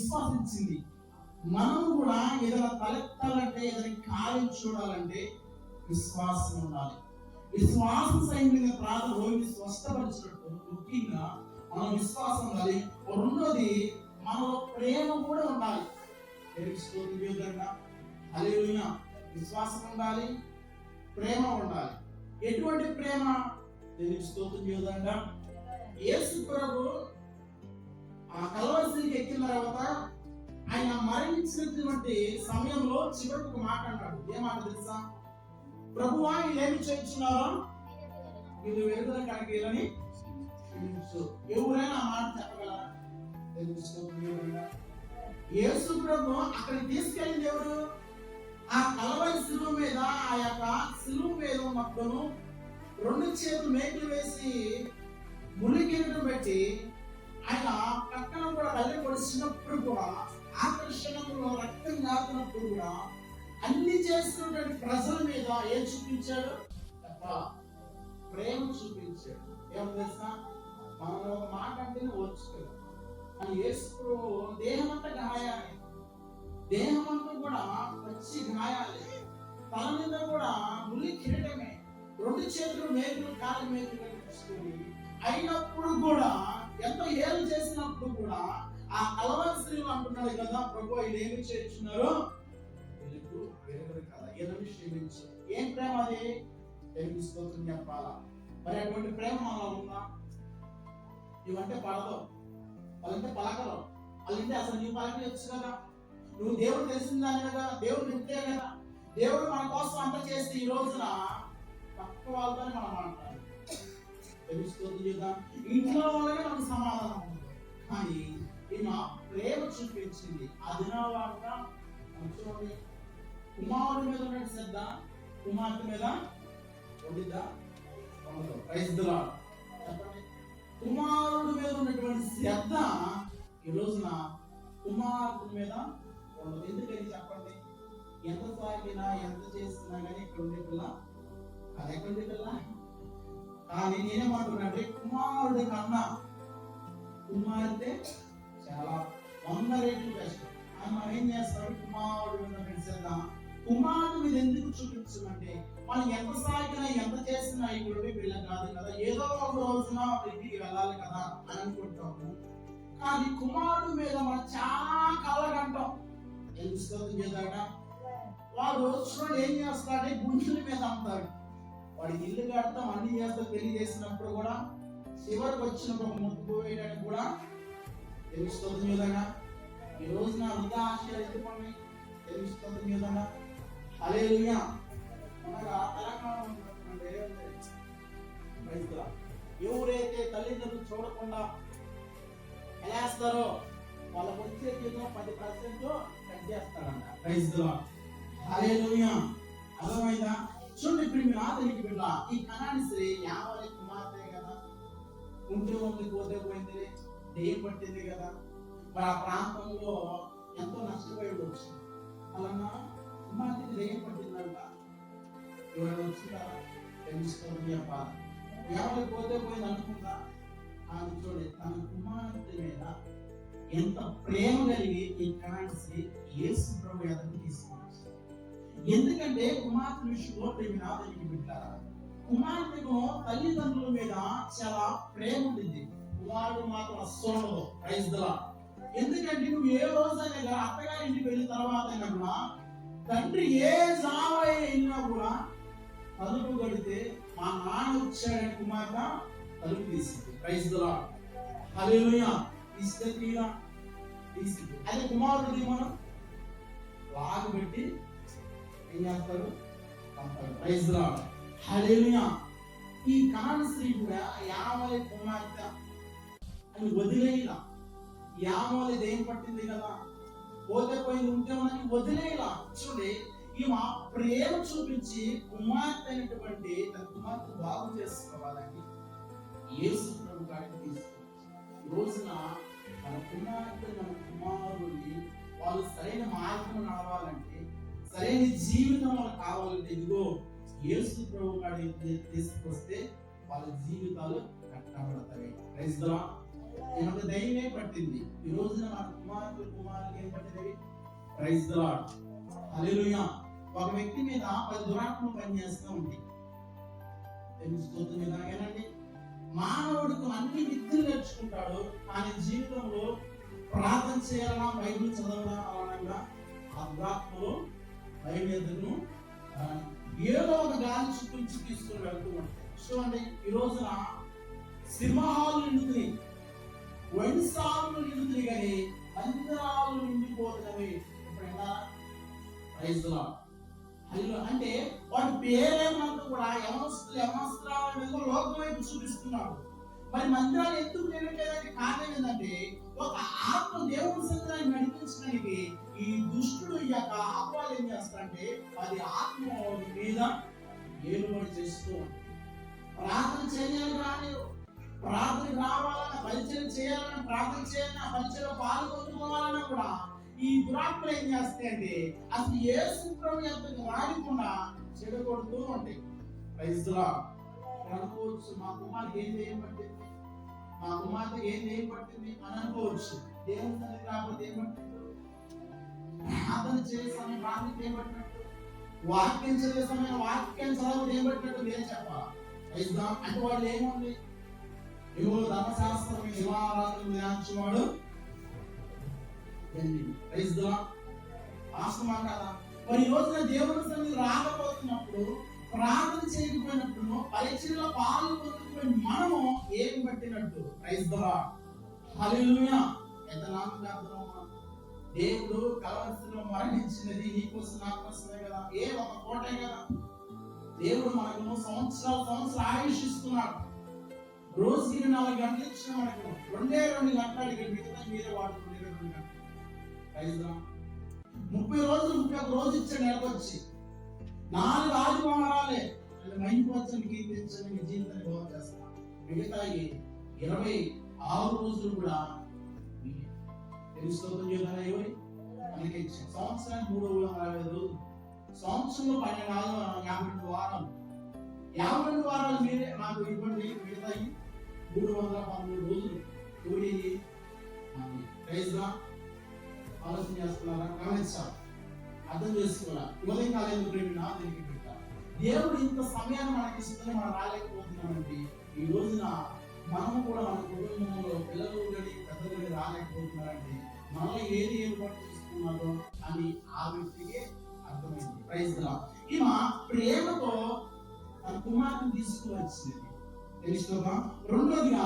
విశ్వాసించింది. మనం కూడా ఏదైనా తలెత్తాలంటే, ఏదైనా కార్యం చూడాలంటే విశ్వాసం ఉండాలి. విశ్వాస సైన్యంగా ప్రార్థన రోగిని స్వస్థపరిచినట్టు ముఖ్యంగా మనం విశ్వాసం ఉండాలి. రెండోది మనలో ప్రేమ కూడా ఉండాలి. హల్లెలూయా. విశ్వాసం ఉండాలి, ప్రేమ ఉండాలి. ఎటువంటి ప్రేమ? దేవునికి స్తోత్రం చేద్దాంగా. యేసు ప్రభు ఆ కల్వరిశిలువకి ఎక్కిన తర్వాత ఆయన మరణించినటువంటి సమయంలో చివరికి ఒక మాట అన్నాడు. ఏ మాట తెలుసా? ప్రభువా, వీళ్ళేమి చేయించున్నారో వీళ్ళు వెలుగుల కనకీలని. ఎవరైనా ఆ మాట చెప్పగలరా? యేసు ప్రభు అక్కడికి తీసుకెళ్ళింది ఎవరు? ఆ కల్వరి శిలువ మీద, ఆ యొక్క శిలువ మీద ఉన్నప్పుడు 2 చేతులు మేకులు వేసి ములికిరీటం పెట్టి ఆయన పక్కన కూడా కళ్ళి పొడిచినప్పుడు కూడా, ఆకర్షణలో రక్తం కాకున్నప్పుడు కూడా అన్ని చేస్తున్నటువంటి ప్రజల మీద ఏం చూపించాడు? ప్రేమ చూపించాడు. ఏమో తెలుసా? మనం ఒక మాట అంటేనే ఓర్చుకోలేదు. అని యేసు దేహం అంతా గాయాలి, దేహం అంతా కూడా మంచి గాయాలి, తల మీద కూడా ముల్లి కిరీటమే, 2 చేతులు మేకులు, కాలి మేకులు కనిపిస్తుంది. అయినప్పుడు కూడా, ఎంత ఏలు చేసినప్పుడు కూడా ఆ కల్వరి శిలువ అంటున్నాడు కదా, ప్రభు వీళ్ళేమి చేస్తున్నారు వీళ్ళకు వేరు కదా, ఏదని క్షమించు. ఏం ప్రేమ అది? దేవునికి స్తోత్రం చెప్పాలా. మరి అటువంటి ప్రేమ మనలో ఉందా? ఇవంటే పడదు, వాళ్ళంటే పలకరు, వాళ్ళంటే అసలు నీ పలకవచ్చు కదా. నువ్వు దేవుడు తెలిసిందాని కదా, దేవుడు నింతే కదా. దేవుడు మన కోసం అంత చేస్తే ఈ రోజున పక్క వాళ్ళతోనే మనం మాట్లాడాలి. తెలుస్తుంది కదా, ఇంట్లో వాళ్ళనే మనకు సమాధానం ఉంది. కానీ ఈమె ప్రేమ చూపించింది. అదినవాడుగా చూడండి, కుమారుడి మీద ఉన్న శ్రద్ధ కుమార్తె మీద ఉండిద్దా? చెప్పండి. కుమారుడి మీద ఉన్నటువంటి శ్రద్ధ ఈ రోజున కుమార్తె మీద ఉండదు. ఎందుకని చెప్పండి? ఎంత సాగినా, ఎంత చేసినా కానీ ఇక్కడ ఉండే పిల్ల అది ఎక్కడుండే పిల్ల. కానీ నేనేమంటున్నాంటే, కుమారుడి కన్నా కుమార్తె చాలా 100 రెట్లు బెస్ట్. మనం ఏం చేస్తాడు? కుమారుడు మీద శ్రద్ధ కుమార్తె మీద ఎందుకు చూపించమంటే, మనం ఎంత సాగినా, ఎంత చేసినా ఇక్కడ పిల్ల కాదు కదా, ఏదో ఒక రోజున ఇంటికి వెళ్ళాలి కదా అని అనుకుంటాము. కానీ కుమారుడు మీద మనం చాలా కలగంటాం. ఎందుకు చేద్దాడ? వాడు చూడండి ఏం చేస్తాడే, గుంజుల మీద అమ్ముతాడు. వాడి ఇల్లు కడతాం, అన్ని చేస్తాం. పెళ్లి చేసినప్పుడు కూడా చివరికి వచ్చినప్పుడు ముక్కు వేయడానికి కూడా తెలుస్తుంది విధంగా. ఈ రోజు నా వృధా ఆశయాలు ఎత్తుకోండి. తెలుస్తుంది విధంగా. హల్లెలూయా. ఎవరైతే తల్లిదండ్రులు చూడకుండా ఎలాస్తారో వాళ్ళకు వచ్చే జీతం 10% కట్ చేస్తారంట. Praise the lord. హల్లెలూయా. అర్థమైందా? చూడండి, ఇప్పుడు మీ ఆదరికి బిడ్డ, ఈ కనాని స్త్రీ యావరి కుమార్తె కదా, ఉంటే పోతే పోయింది, దెయ్యం పట్టింది కదా. మరి ఆ ప్రాంతంలో ఎంతో నష్టపోయి ఉండొచ్చు. అలా కుమార్తెకి దెయ్యం పట్టిందంట. ఎవరైనా వచ్చిందా? తెలుసుకోండి అప్ప. ఎవరికి పోతే పోయింది అనుకుందా? అని చూడండి, తన కుమార్తె మీద ఎంత ప్రేమ కలిగి ఈ కనాని స్త్రీ యేసు ప్రభు ఎదురు తీసుకున్నారు. ఎందుకంటే కుమార్తె విషయంలో ప్రేమినాథనికి బిడ్డారా, కుమార్తెకు తల్లిదండ్రుల మీద చాలా ప్రేమ ఉంటుంది. కుమారుడు మాత్రం అస్సలు. Praise the Lord. ఎందుకంటే నువ్వు ఏ రోజైనా అత్తగారి ఇంటికి వెళ్ళిన తర్వాత అయినా కూడా, తండ్రి ఏ జావై వెళ్ళినా కూడా తలుపు కడితే మా నాన్న వచ్చాడని కుమార్తె తలుపు తీసింది. Praise the lord. హల్లెలూయా. తీస్తే తీరా తీసింది. అదే కుమారుడిని మనం లాగబెట్టి ఏం చేస్తాడు? పంపాడు. Praise the lord. హల్లెలూయా. ఈ కనాని స్త్రీ కూడా యామోలి కుమార్తె అని వదిలేయలా. యామోలి దేం పట్టింది కదా, పోతే పోయింది, ఉంటే మనకి వదిలేయలా. చూడండి, ఈమె ప్రేమ చూపించి కుమార్తె అయినటువంటి తన కుమార్తె బాగు చేసుకోవాలని యేసు ప్రభు కాడికి తీసుకొచ్చి, ఈ రోజున మన కుమార్తె, మన కుమారుడిని వాళ్ళు సరైన మార్గం నడవాలంటే, సరైన జీవితం వాళ్ళకి కావాలంటే, ఇదిగో యేసు ప్రభు కాడికి తీసుకొస్తే వాళ్ళ జీవితాలు కట్టబడతాయి. Praise the lord. ఈమెకు దయ్యమే పట్టింది. ఈ రోజున మన కుమార్తె కుమారులు ప్రైజ్ ది లార్డ్. హల్లెలూయా. ఒక వ్యక్తి మీద 10 దురాత్మలు పనిచేస్తూ ఉంటాయి. తెలుస్తుంది ఏనండి, మానవుడికి అన్ని విద్యలు నేర్చుకుంటాడు, కానీ జీవితంలో ప్రార్థన చేయాలన్నా బైబిల్ చదవడం అనగా ఆ దురాత్మలు బయలుదేరును ఏదో ఒక గాలి చూపించి తీసుకుని వెళ్తూ ఉంటాయి. చూడండి, ఈ రోజున సింహాలు నిండుతుంది, వైన్సాలు నిండుతుంది, కానీ మందిరాలు నిండిపోతున్నవి. ఎప్పుడైనా ప్రైజ్ ది లార్డ్. అంటే వాటి పేరేమంతా కూడా యవనస్తుల లోకం వైపు చూపిస్తున్నాడు. మరి మందిరాలు ఎందుకు నిండలేదంటే కారణం ఏంటంటే ఒక ఆత్మ దేవుని సన్నిధానాన్ని నడిపించడానికి ఈ దుష్టుడు ఈ యొక్క ఆత్మలు ఏం చేస్తాడంటే అది ఆత్మ మీద ఏలుబడి చేస్తూ ప్రార్థన చేయాలి, రాని ప్రార్థన రావాలన్నా, పరిచయం చేయాలన్నా, ప్రార్థన చేయాలన్నా, పరిచయం పాల్గొనుకోవాలన్నా కూడా ఈ దురాత్మలు ఏం చేస్తాయంటే అసలు యేసు ప్రభు యొద్దకు రానికుండా చెడగొడుతూ ఉంటాయి. Praise the Lord. అనుకోవచ్చు, మా కుమార్తె ఏం చేయబట్టింది, మా కుమార్తె ఏం చేయబట్టింది అని అనుకోవచ్చు. దేవుని సన్నిధికి రాకపోతే ఏమంటారు, ప్రార్థన చేసే సమయం ప్రార్థన చేయబట్టినట్టు, వాక్యం చదివే సమయం వాక్యం చదవడం ఏమంటాడు నేను చెప్పాలి. Praise the Lord. అంటే వాళ్ళు ఏముంది, ఏవో ధర్మశాస్త్రం దివారాత్రులు ధ్యానించేవాడు. Praise the lord. వాస్తవమా కదా? మరి ఈ రోజున దేవుని సన్నిధికి రాకపోతున్నప్పుడు, ప్రార్థన చేయకపోయినప్పుడు, పరీక్షలో పాల్గొనకపోయిన మనము ఏమి పట్టినట్టు. Praise the lord. హల్లెలూయా. ఎంత నామకార్థమా, దేవుడు కలవరిలో మరణించినది నీకోసం నా కోసమే కదా, ఏ ఒక కోటే కదా. దేవుడు మనకు సంవత్సరాలు ఆయుష్ ఇస్తున్నాడు. రోజుకి 4 గంటలు ఇచ్చిన మనకు 2 గంటలు మిగతా మీరే వాడుకునే 2 గంటలు. 30 రోజులు 31 రోజు ఇచ్చే నెలకొచ్చి 4 ఆదివారాలే మైంపచ్చని కీర్తించని మీ జీవితాన్ని బాగు చేస్తాం. మిగతా 26 రోజులు కూడా తెలుసుకోవడం చేయాలి. ఎవరి మనకి ఇచ్చాం. సంవత్సరానికి 360 రోజులు, సంవత్సరంలో 52 వారాలు. 52 వారాలు మీరే నాకు ఇవ్వండి. మిగతా 313 రోజులు ఎవరి ప్రైజ్ గా ఆలోచన చేస్తున్నారా? గమనించాలి, అర్థం చేసుకోవాలి. ఉదయం కాలేదు ప్రేమినా దీనికి పెట్టాలి. దేవుడు ఇంత సమయాన్ని మనకి ఇస్తుందని మనం రాలేకపోతున్నామండి. ఈ రోజున మనము కూడా మన కుటుంబంలో పిల్లలు గడి పెద్దలు గడి రాలేకపోతున్నారండి. మనలో ఏది ఏర్పాటు చేసుకున్నారో అని ఆ వ్యక్తికి అర్థమైంది. Praise the Lord. ఈమె ప్రేమతో తన కుమార్తెను తీసుకువచ్చింది తెలుసుకోగా. రెండోదిగా